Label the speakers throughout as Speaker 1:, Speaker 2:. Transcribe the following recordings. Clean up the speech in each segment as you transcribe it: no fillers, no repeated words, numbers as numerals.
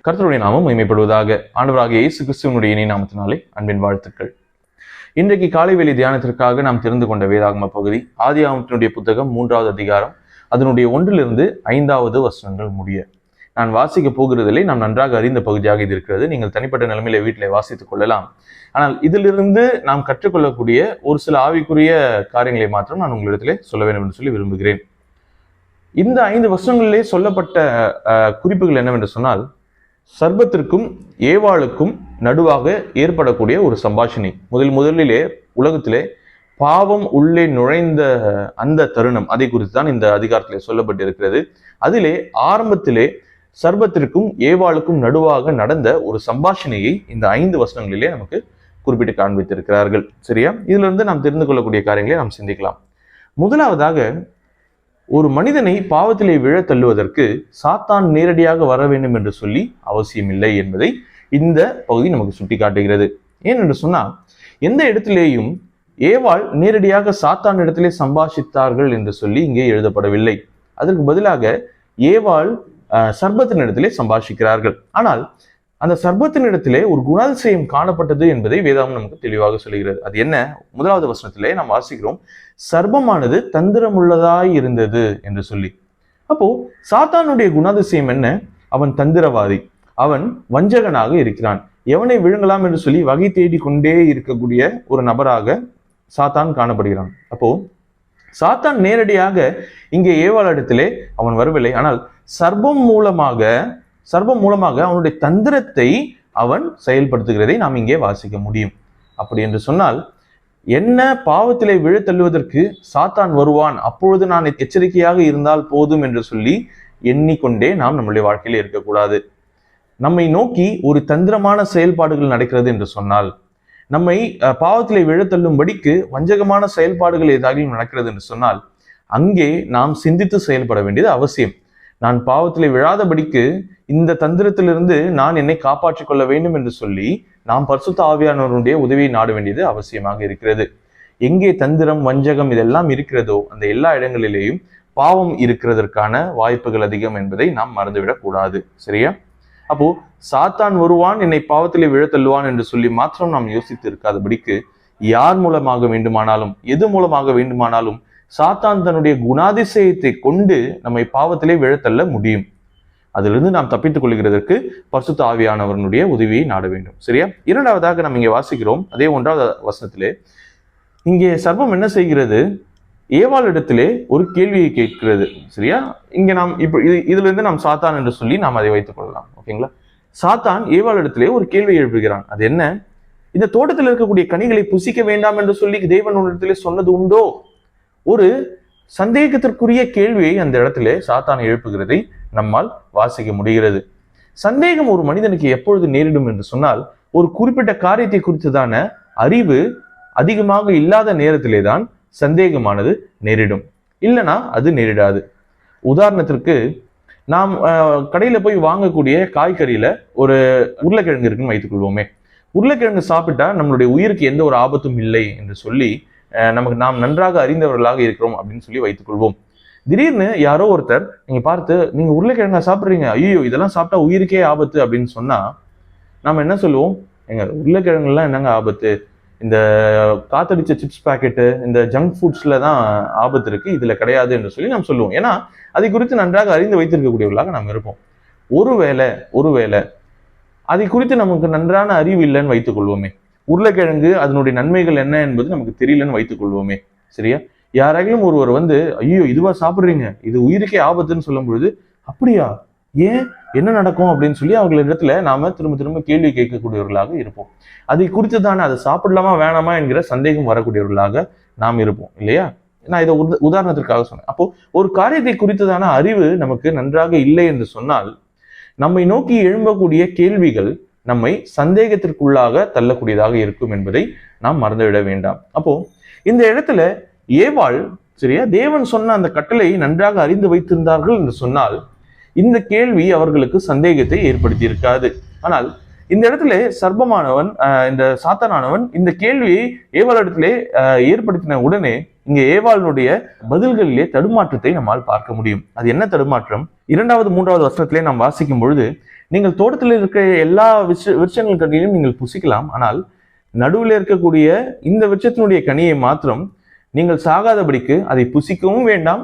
Speaker 1: கர்த்தருடைய நாமம் மகிமைப்படுவதாக. ஆண்டவராகிய இயேசு கிறிஸ்துவினுடைய இணைய நாமத்தினாலே அன்பின் வாழ்த்துக்கள். இன்றைக்கு காலை வேளை தியானத்திற்காக நாம் தெரிந்து கொண்ட வேதாகம பகுதி ஆதியாகமத்தினுடைய புத்தகம் 3வது அதிகாரம், அதனுடைய 1 - 5 வசனங்கள் முடிய. நான் வாசிக்க போகிறதில்லை, நாம் நன்றாக அறிந்த பகுதியாக இது இருக்கிறது. நீங்கள் தனிப்பட்ட நிலைமையில வீட்டிலே வாசித்துக் கொள்ளலாம். ஆனால் இதிலிருந்து நாம் கற்றுக்கொள்ளக்கூடிய ஒரு சில ஆவிக்குரிய காரியங்களை மாத்திரம் நான் உங்களிடத்திலே சொல்ல வேண்டும் என்று சொல்லி விரும்புகிறேன். இந்த 5 வசனங்களிலே சொல்லப்பட்ட குறிப்புகள் என்னவென்று சொன்னால், சர்பத்திற்கும் ஏவாளுக்கும் நடுவாக ஏற்படக்கூடிய ஒரு சம்பாஷணை. முதலிலே உலகத்திலே பாவம் உள்ளே நுழைந்த அந்த தருணம், அதை குறித்து தான் இந்த அதிகாரத்திலே சொல்லப்பட்டிருக்கிறது. அதிலே ஆரம்பத்திலே சர்பத்திற்கும் ஏவாளுக்கும் நடுவாக நடந்த ஒரு சம்பாஷணையை இந்த 5 வசனங்களிலே நமக்கு குறிப்பிட்டு காண்பித்திருக்கிறார்கள். சரியா? இதுல இருந்து நாம் தெரிந்து கொள்ளக்கூடிய காரியங்களை நாம் சிந்திக்கலாம். முதலாவதாக, ஒரு மனிதனை பாவத்திலே விழ தள்ளுவதற்கு சாத்தான் நேரடியாக வர வேண்டும் என்று சொல்லி அவசியமில்லை என்பதை இந்த பகுதி நமக்கு சுட்டி காட்டுகிறது. ஏனென்று சொன்னால், எந்த இடத்திலேயும் ஏவாள் நேரடியாக சாத்தான் இடத்திலே சம்பாஷித்தார்கள் என்று சொல்லி இங்கே எழுதப்படவில்லை. அதற்கு பதிலாக ஏவாள் சர்பத்தின் இடத்திலே சம்பாஷிக்கிறார்கள். ஆனால் அந்த சர்பத்தின் இடத்திலே ஒரு குணாதிசயம் காணப்பட்டது என்பதை வேதாகம் நமக்கு தெளிவாக சொல்கிறது. அது என்ன? 1வது வசனத்திலே நாம் வாசிக்கிறோம், சர்பமானது தந்திரமுள்ளதாய் இருந்தது என்று சொல்லி. அப்போ சாத்தானுடைய குணாதிசயம் என்ன? அவன் தந்திரவாதி, அவன் வஞ்சகனாக இருக்கிறான். எவனை விழுங்கலாம் என்று சொல்லி வகை தேடி கொண்டே இருக்கக்கூடிய ஒரு நபராக சாத்தான் காணப்படுகிறான். அப்போ சாத்தான் நேரடியாக இங்கே ஏவாளிடத்திலே அவன் வரவில்லை. ஆனால் சர்பம் மூலமாக அவனுடைய தந்திரத்தை அவன் செயல்படுத்துகிறதை நாம் இங்கே வாசிக்க முடியும். அப்படி என்று சொன்னால், என்ன பாவத்திலே விழ தள்ளுவதற்கு சாத்தான் வருவான், அப்பொழுது நான் எச்சரிக்கையாக இருந்தால் போதும் என்று சொல்லி எண்ணிக்கொண்டே நாம் நம்முடைய வாழ்க்கையில இருக்கக்கூடாது. நம்மை நோக்கி ஒரு தந்திரமான செயல்பாடுகள் நடக்கிறது என்று சொன்னால், நம்மை பாவத்திலே விழ தள்ளும்படிக்கு வஞ்சகமான செயல்பாடுகள் ஏதாவது நடக்கிறது என்று சொன்னால், அங்கே நாம் சிந்தித்து செயல்பட வேண்டியது அவசியம். நான் பாவத்திலே விழாதபடிக்கு இந்த தந்திரத்திலிருந்து நான் என்னை காப்பாற்றிக் கொள்ள வேண்டும் என்று சொல்லி நாம் பரிசுத்த ஆவியானவருடைய உதவியை நாட வேண்டியது அவசியமாக இருக்கிறது. எங்கே தந்திரம், வஞ்சகம் இதெல்லாம் இருக்கிறதோ அந்த எல்லா இடங்களிலேயும் பாவம் இருக்கிறதற்கான வாய்ப்புகள் அதிகம் என்பதை நாம் மறந்துவிடக் கூடாது. சரியா? அப்போ சாத்தான் வருவான், என்னை பாவத்திலே விழ தள்ளுவான் என்று சொல்லி மாத்திரம் நாம் யோசித்து இருக்காதபடிக்கு, யார் மூலமாக வேண்டுமானாலும், எது மூலமாக வேண்டுமானாலும் சாத்தான் தன்னுடைய குணாதிசயத்தை கொண்டு நம்மை பாவத்திலே விழத்தள்ள முடியும். அதிலிருந்து நாம் தப்பித்துக் கொள்கிறதற்கு பரிசுத்த ஆவியானவருடைய உதவியை நாட வேண்டும். சரியா? 2வதாக நாம் இங்கே வாசிக்கிறோம், அதே 1வது வசனத்திலே இங்கே சர்ப்பம் என்ன செய்கிறது? ஏவாளிடத்திலே ஒரு கேள்வியை கேட்கிறது. சரியா? இங்க நாம் இப்ப இதுல இருந்து நாம் சாத்தான் என்று சொல்லி நாம் அதை வைத்துக் கொள்ளலாம். ஓகேங்களா? சாத்தான் ஏவாளிடத்திலே ஒரு கேள்வியை எழுப்புகிறான். அது என்ன? இந்த தோட்டத்தில் இருக்கக்கூடிய கனிகளை புசிக்க வேண்டாம் என்று சொல்லி தேவன் உன்னிடத்திலே சொன்னது உண்டோ? ஒரு சந்தேகத்திற்குரிய கேள்வியை அந்த இடத்திலே சாத்தான் எழுப்புகிறதை நம்மால் வாசிக்க முடிகிறது. சந்தேகம் ஒரு மனிதனுக்கு எப்பொழுது நேரிடும் என்று சொன்னால், ஒரு குறிப்பிட்ட காரியத்தை குறித்ததான அறிவு அதிகமாக இல்லாத நேரத்திலே தான் சந்தேகமானது நேரிடும். இல்லைன்னா அது நேரிடாது. உதாரணத்திற்கு, நாம் கடையில போய் வாங்கக்கூடிய காய்கறியில ஒரு உருளைக்கிழங்கு இருக்குன்னு வைத்துக் கொள்வோமே. உருளைக்கிழங்கு சாப்பிட்டா நம்மளுடைய உயிருக்கு எந்த ஒரு ஆபத்தும் இல்லை என்று சொல்லி நாம் நன்றாக அறிந்தவர்களாக இருக்கிறோம் அப்படின்னு சொல்லி வைத்துக் கொள்வோம். திடீர்னு யாரோ ஒருத்தர் நீங்க பார்த்து, நீங்க உருளைக்கிழங்கா சாப்பிட்றீங்க, ஐயோ இதெல்லாம் சாப்பிட்டா உயிருக்கே ஆபத்து அப்படின்னு சொன்னா நாம என்ன சொல்லுவோம்? எங்க உருளைக்கிழங்குலாம் என்னங்க ஆபத்து? இந்த காத்தடிச்ச சிப்ஸ் பாக்கெட்டு, இந்த ஜங்க் ஃபுட்ஸ்ல தான் ஆபத்து இருக்கு, இதுல கிடையாது என்று சொல்லி நாம் சொல்லுவோம். ஏன்னா அதை குறித்து நன்றாக அறிந்து வைத்திருக்கக்கூடியவர்களாக நாம் இருப்போம். ஒருவேளை அதை குறித்து நமக்கு நன்றான அறிவு இல்லைன்னு வைத்துக் கொள்வோமே. உருளைக்கிழங்கு அதனுடைய நன்மைகள் என்ன என்பது நமக்கு தெரியலன்னு வைத்துக் கொள்வோமே. சரியா? யாராகிலும் ஒருவர் வந்து, ஐயோ இதுவா சாப்பிட்றீங்க, இது உயிருக்கே ஆபத்துன்னு சொல்லும் பொழுது, அப்படியா, ஏன், என்ன நடக்கும் அப்படின்னு சொல்லி அவர்களிடத்துல நாம திரும்ப கேள்வி கேட்கக்கூடியவர்களாக இருப்போம். அதை குறித்து தானே அதை சாப்பிடலாமா வேணாமா என்கிற சந்தேகம் வரக்கூடியவர்களாக நாம் இருப்போம், இல்லையா? நான் இதை உதாரணத்திற்காக சொன்னேன். அப்போ ஒரு காரியத்தை குறித்ததான அறிவு நமக்கு நன்றாக இல்லை என்று சொன்னால், நம்மை நோக்கி எழும்பக்கூடிய கேள்விகள் நம்மை சந்தேகத்திற்குள்ளாக தள்ளக்கூடியதாக இருக்கும் என்பதை நாம் மறந்துவிட வேண்டாம். அப்போ இந்த இடத்துல ஏவாள், சரியா, தேவன் சொன்ன அந்த கட்டளை நன்றாக அறிந்து வைத்திருந்தார்கள் என்று சொன்னால் இந்த கேள்வி அவர்களுக்கு சந்தேகத்தை ஏற்படுத்தி இருக்காது. ஆனால் இந்த இடத்துல சர்ப்பமானவன், இந்த சாத்தானானவன் இந்த கேள்வியை ஏவாளிடத்திலே ஏற்படுத்தின உடனே இங்க ஏவாளுடைய பதில்களிலே தடுமாற்றத்தை நம்மால் பார்க்க முடியும். அது என்ன தடுமாற்றம்? 2வது 3வது வசனத்திலே நாம் வாசிக்கும் பொழுது, நீங்கள் தோட்டத்தில் இருக்க எல்லா விருட்சங்கள் கனியையும் நீங்கள் புசிக்கலாம், ஆனால் நடுவில் இருக்கக்கூடிய இந்த விருட்சத்தினுடைய கனியை மாத்திரம் நீங்கள் சாகாதபடிக்கு அதை புசிக்கவும் வேண்டாம்,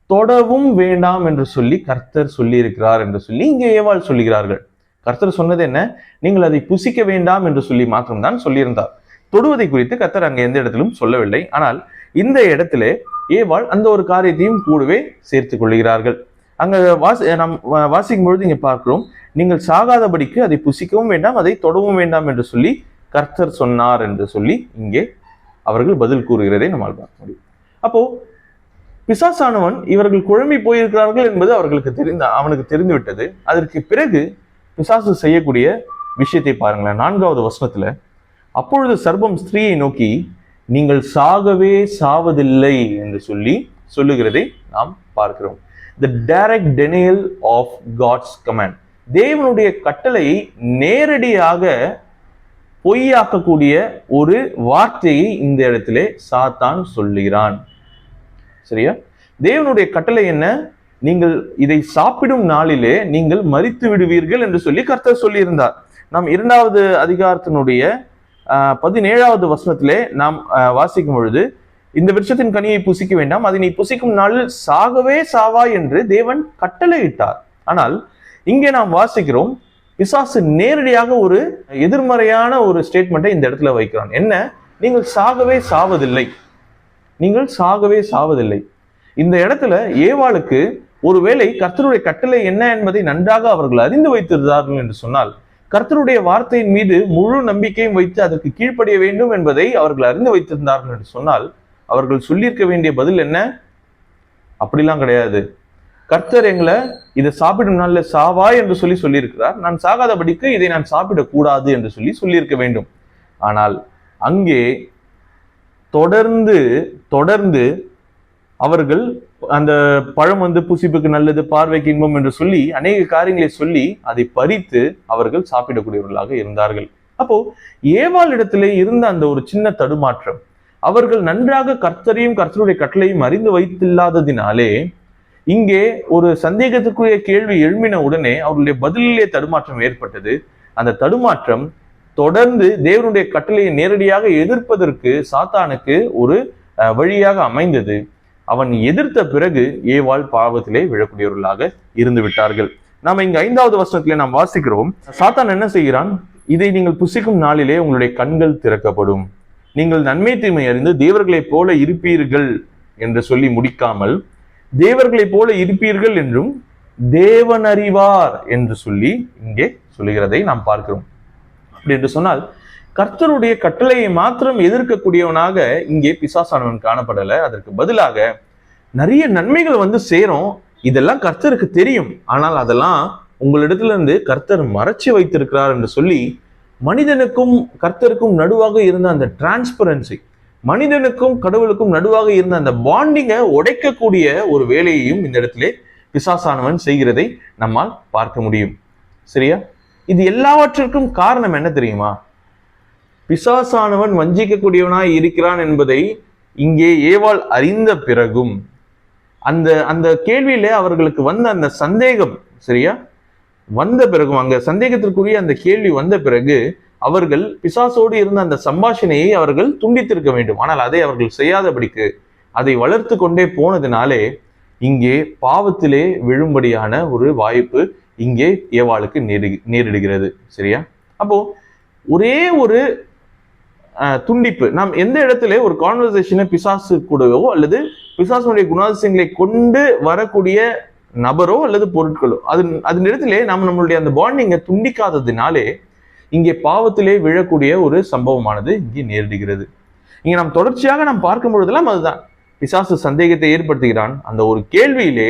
Speaker 1: தொடவும் வேண்டாம் என்று சொல்லி கர்த்தர் சொல்லி இருக்கிறார் என்று சொல்லி இங்கே ஏவாள் சொல்லுகிறார்கள். கர்த்தர் சொன்னது என்ன? நீங்கள் அதை புசிக்க வேண்டாம் என்று சொல்லி மாத்திரம்தான் சொல்லியிருந்தார். தொடுவதை குறித்து கர்த்தர் அங்கே எந்த இடத்திலும் சொல்லவில்லை. ஆனால் இந்த இடத்திலே ஏவாள் அந்த ஒரு காரியத்தையும் கூடவே சேர்த்துக் கொள்கிறார்கள். அங்க நாம் வாசிக்கும் பொழுது இங்க பார்க்கிறோம், நீங்கள் சாகாதபடிக்கு அதை புசிக்கவும் வேண்டாம், அதை தொடவும் வேண்டாம் என்று சொல்லி கர்த்தர் சொன்னார் என்று சொல்லி இங்கே அவர்கள் பதில் கூறுகிறதை நம்மால் பார்க்க முடியும். அப்போ பிசாசானவன் இவர்கள் குழம்பி போயிருக்கிறார்கள் என்பது அவனுக்கு தெரிந்து விட்டது. அதற்கு பிறகு பிசாசு செய்யக்கூடிய விஷயத்தை பாருங்களேன். 4வது வசனத்துல, அப்பொழுது சர்ப்பம் ஸ்திரீயை நோக்கி, நீங்கள் சாகவே சாவதில்லை என்று சொல்லி சொல்லுகிறதை நாம் பார்க்கிறோம். The direct denial of God's command. தேவனுடைய கட்டளையை நேரடியாக பொய்யாக்கக்கூடிய ஒரு வார்த்தையை இந்த இடத்திலே சாத்தான் சொல்லுகிறான். சரியா? தேவனுடைய கட்டளை என்ன? நீங்கள் இதை சாப்பிடும் நாளிலே நீங்கள் மரித்து விடுவீர்கள் என்று சொல்லி கர்த்தர் சொல்லியிருந்தார். நாம் 2வது அதிகாரத்தினுடைய 17வது வசனத்திலே நாம் வாசிக்கும் பொழுது, இந்த விருட்சத்தின் கனியை புசிக்க வேண்டாம், அதை நீ புசிக்கும் நாளில் சாகவே சாவாய் என்று தேவன் கட்டளையிட்டார். ஆனால் இங்கே நாம் வாசிக்கிறோம், பிசாசு நேரடியாக ஒரு எதிர்மறையான ஒரு ஸ்டேட்மெண்ட்டை இந்த இடத்துல வைக்கிறான். என்ன? நீங்கள் சாகவே சாவதில்லை, நீங்கள் சாகவே சாவதில்லை. இந்த இடத்துல ஏவாளுக்கு ஒருவேளை கர்த்தருடைய கட்டளை என்ன என்பதை நன்றாக அவர்கள் அறிந்து வைத்திருந்தார்கள் என்று சொன்னால், கர்த்தருடைய வார்த்தையின் மீது முழு நம்பிக்கையும் வைத்து அதற்கு கீழ்ப்படிய வேண்டும் என்பதை அவர்கள் அறிந்து வைத்திருந்தார்கள் என்று சொன்னால், அவர்கள் சொல்லியிருக்க வேண்டிய பதில் என்ன? அப்படிலாம் கிடையாது, கர்த்தர் எங்களை இதை சாப்பிடும் நாள்ல சாவாய் என்று சொல்லியிருக்கிறார், நான் சாகாதபடிக்கு இதை நான் சாப்பிடக்கூடாது என்று சொல்லியிருக்க வேண்டும். ஆனால் அங்கே தொடர்ந்து அவர்கள் அந்த பழம் புசிப்புக்கு நல்லது, பார்வைக்கு இன்பம் என்று சொல்லி அநேக காரியங்களை சொல்லி அதை பறித்து அவர்கள் சாப்பிடக்கூடியவர்களாக இருந்தார்கள். அப்போ ஏவாள் இடத்திலே இருந்த அந்த ஒரு சின்ன தடுமாற்றம், அவர்கள் நன்றாக கர்த்தரையும் கர்த்தருடைய கட்டளையும் அறிந்து வைத்தில்லாததினாலே இங்கே ஒரு சந்தேகத்துக்குரிய கேள்வி எழும்பின உடனே அவர்களுடைய பதிலிலே தடுமாற்றம் ஏற்பட்டது. அந்த தடுமாற்றம் தொடர்ந்து தேவனுடைய கட்டளையை நேரடியாக எதிர்ப்பதற்கு சாத்தானுக்கு ஒரு வழியாக அமைந்தது. அவன் எதிர்த்த பிறகு ஏவாள் பாவத்திலே விழக்கூடியவர்களாக இருந்து விட்டார்கள். நாம இங்க 5வது வசனத்திலே நாம் வாசிக்கிறோம், சாத்தான் என்ன செய்கிறான்? இதை நீங்கள் புசிக்கும் நாளிலே உங்களுடைய கண்கள் திறக்கப்படும், நீங்கள் நன்மை தீமை அறிந்து தேவர்களைப் போல இருப்பீர்கள் என்று சொல்லி முடிக்காமல், தேவர்களைப் போல இருப்பீர்கள் என்றும் தேவன் அறிவார் என்று சொல்லி இங்கே சொல்லுகிறதை நாம் பார்க்கிறோம். அப்படி என்று சொன்னால் கர்த்தருடைய கட்டளையை மாத்திரம் எதிர்க்கக்கூடியவனாக இங்கே பிசாசானவன் காணப்படல. அதற்கு பதிலாக நிறைய நன்மைகள் சேரும், இதெல்லாம் கர்த்தருக்கு தெரியும், ஆனால் அதெல்லாம் உங்களிடத்துல இருந்து கர்த்தர் மறைச்சு வைத்திருக்கிறார் என்று சொல்லி மனிதனுக்கும் கர்த்தருக்கும் நடுவாக இருந்த அந்த டிரான்ஸ்பரன்சி, மனிதனுக்கும் கடவுளுக்கும் நடுவாக இருந்த அந்த பாண்டிங்கை உடைக்கக்கூடிய ஒரு வேலையையும் இந்த இடத்திலே பிசாசானவன் செய்கிறதை நம்மால் பார்க்க முடியும். சரியா? இது எல்லாவற்றிற்கும் காரணம் என்ன தெரியுமா? பிசாசானவன் வஞ்சிக்கக்கூடியவனாய் இருக்கிறான் என்பதை இங்கே ஏவாள் அறிந்த பிறகும் அந்த கேள்வியில அவர்களுக்கு வந்த அந்த சந்தேகம், சரியா, வந்த பிறகும், அங்க சந்தேகத்திற்குரிய அந்த கேள்வி வந்த பிறகு அவர்கள் பிசாசோடு இருந்த அந்த சம்பாஷணையை அவர்கள் துண்டித்திருக்க வேண்டும். ஆனால் அதை அவர்கள் செய்யாதபடிக்கு அதை வளர்த்து கொண்டே போனதினாலே இங்கே பாவத்திலே விழும்படியான ஒரு வாய்ப்பு இங்கே ஏவாளுக்கு நேரிடுகிறது. சரியா? அப்போ ஒரே ஒரு துண்டிப்பு, நாம் எந்த இடத்துல ஒரு கான்வர்சேஷனை பிசாசு கூடவோ அல்லது பிசாசுடைய குணாதிசயங்களை கொண்டு வரக்கூடிய நபரோ அல்லது பொருட்களோ அதன் இடத்திலே நாம் நம்மளுடைய அந்த பாண்டிங்கை துண்டிக்காததினாலே இங்கே பாவத்திலே விழக்கூடிய ஒரு சம்பவமானது இங்கே நேரிடுகிறது. இங்க நாம் தொடர்ச்சியாக நாம் பார்க்கும் பொழுதெல்லாம் அதுதான், பிசாசு சந்தேகத்தை ஏற்படுத்துகிறான். அந்த ஒரு கேள்வியிலே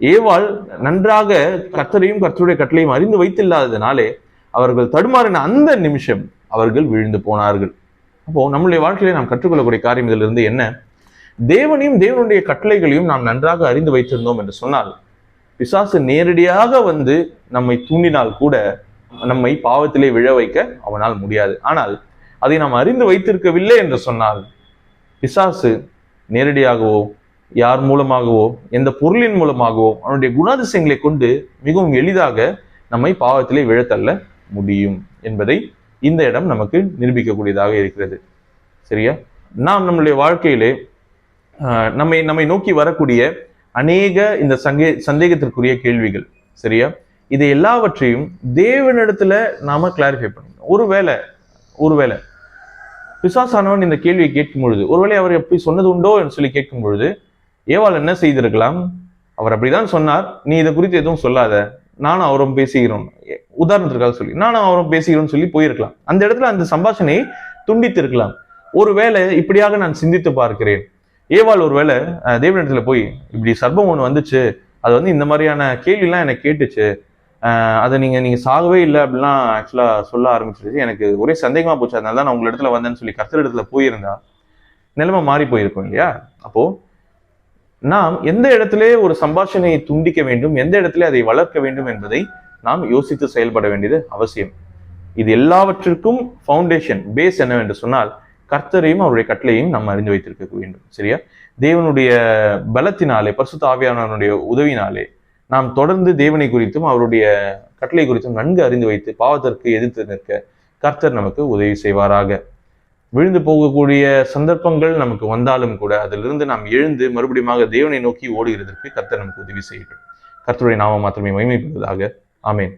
Speaker 1: ஏவாள் நன்றாக கர்த்தரையும் கர்த்தருடைய கட்டளையும் அறிந்து வைத்தில்லாததினாலே அவர்கள் தடுமாறின அந்த நிமிஷம் அவர்கள் விழுந்து போனார்கள். அப்போ நம்முடைய வாழ்க்கையிலே நாம் கற்றுக்கொள்ளக்கூடிய காரியம் இதிலிருந்து என்ன? தேவனையும் தேவனுடைய கட்டளைகளையும் நாம் நன்றாக அறிந்து வைத்திருந்தோம் என்று சொன்னால், பிசாசு நேரடியாக நம்மை தூண்டினால் கூட நம்மை பாவத்திலே விழ வைக்க அவனால் முடியாது. ஆனால் அதை நாம் அறிந்து வைத்திருக்கவில்லை என்று சொன்னால், பிசாசு நேரடியாகவோ யார் மூலமாகவோ எந்த பொருளின் மூலமாகவோ அவனுடைய குணாதிசயங்களை கொண்டு மிகவும் எளிதாக நம்மை பாவத்திலே விழத்தள்ள முடியும் என்பதை இந்த இடம் நமக்கு நிரூபிக்கக்கூடியதாக இருக்கிறது. சரியா? நாம் நம்மளுடைய வாழ்க்கையிலே நம்மை நோக்கி வரக்கூடிய அநேக இந்த சந்தேகத்திற்குரிய கேள்விகள், சரியா, இது எல்லாவற்றையும் தேவனிடத்துல நாம கிளாரிஃபை பண்ணணும். ஒருவேளை பிசாசானவன் இந்த கேள்வியை கேட்கும் பொழுது, ஒருவேளை அவர் எப்படி சொன்னது உண்டோ என்று சொல்லி கேட்கும் பொழுது, ஏவாள் என்ன செய்திருக்கலாம்? அவர் அப்படிதான் சொன்னார், நீ இதை குறித்து எதுவும் சொல்லாத, நானும் அவரும் பேசுகிறோம், உதாரணத்திற்காக சொல்லி நானும் அவரும் பேசுகிறோம்னு சொல்லி போயிருக்கலாம். அந்த இடத்துல அந்த சம்பாஷணையை துண்டித்து இருக்கலாம். ஒருவேளை இப்படியாக நான் சிந்தித்து பார்க்கிறேன், ஏவாள் ஒருவேளை தேவனிடத்துல போய் இப்படி சர்ப்பம் ஒண்ணு வந்துச்சு, அது இந்த மாதிரியான கேள்விலாம் எனக்கு கேட்டுச்சு, அதை நீங்க சாகவே இல்லை அப்படிலாம் ஆக்சுவலா சொல்ல ஆரம்பிச்சிருச்சு, எனக்கு ஒரே சந்தேகமா போச்சு, அதனால தான் நான் உங்க இடத்துல வந்தேன்னு சொல்லி கர்த்தர் இடத்துல போயிருந்தா நிலைமை மாறி போயிருக்கும் இல்லையா? அப்போ நாம் எந்த இடத்திலே ஒரு சம்பாஷணையை துண்டிக்க வேண்டும், எந்த இடத்திலே அதை வளர்க்க வேண்டும் என்பதை நாம் யோசித்து செயல்பட வேண்டியது அவசியம். இது எல்லாவற்றிற்கும் ஃபவுண்டேஷன், பேஸ் என்னவென்று சொன்னால் கர்த்தரையும் அவருடைய கட்டளையும் நாம் அறிந்து வைத்திருக்க வேண்டும். சரியா? தேவனுடைய பலத்தினாலே, பரிசுத்த ஆவியானவருடைய உதவினாலே நாம் தொடர்ந்து தேவனை குறித்தும் அவருடைய கட்டளை குறித்தும் நன்கு அறிந்து வைத்து பாவத்திற்கு எதிர்த்து நிற்க கர்த்தர் நமக்கு உதவி செய்வாராக. விழுந்து போகக்கூடிய சந்தர்ப்பங்கள் நமக்கு வந்தாலும் கூட அதிலிருந்து நாம் எழுந்து மறுபடியும் தேவனை நோக்கி ஓடுகிறதற்கு கர்த்தர் நமக்கு உதவி செய்யட்டும். கர்த்தருடைய நாமம் மாத்திரமே மகிமைப்படுவதாக. ஆமென்.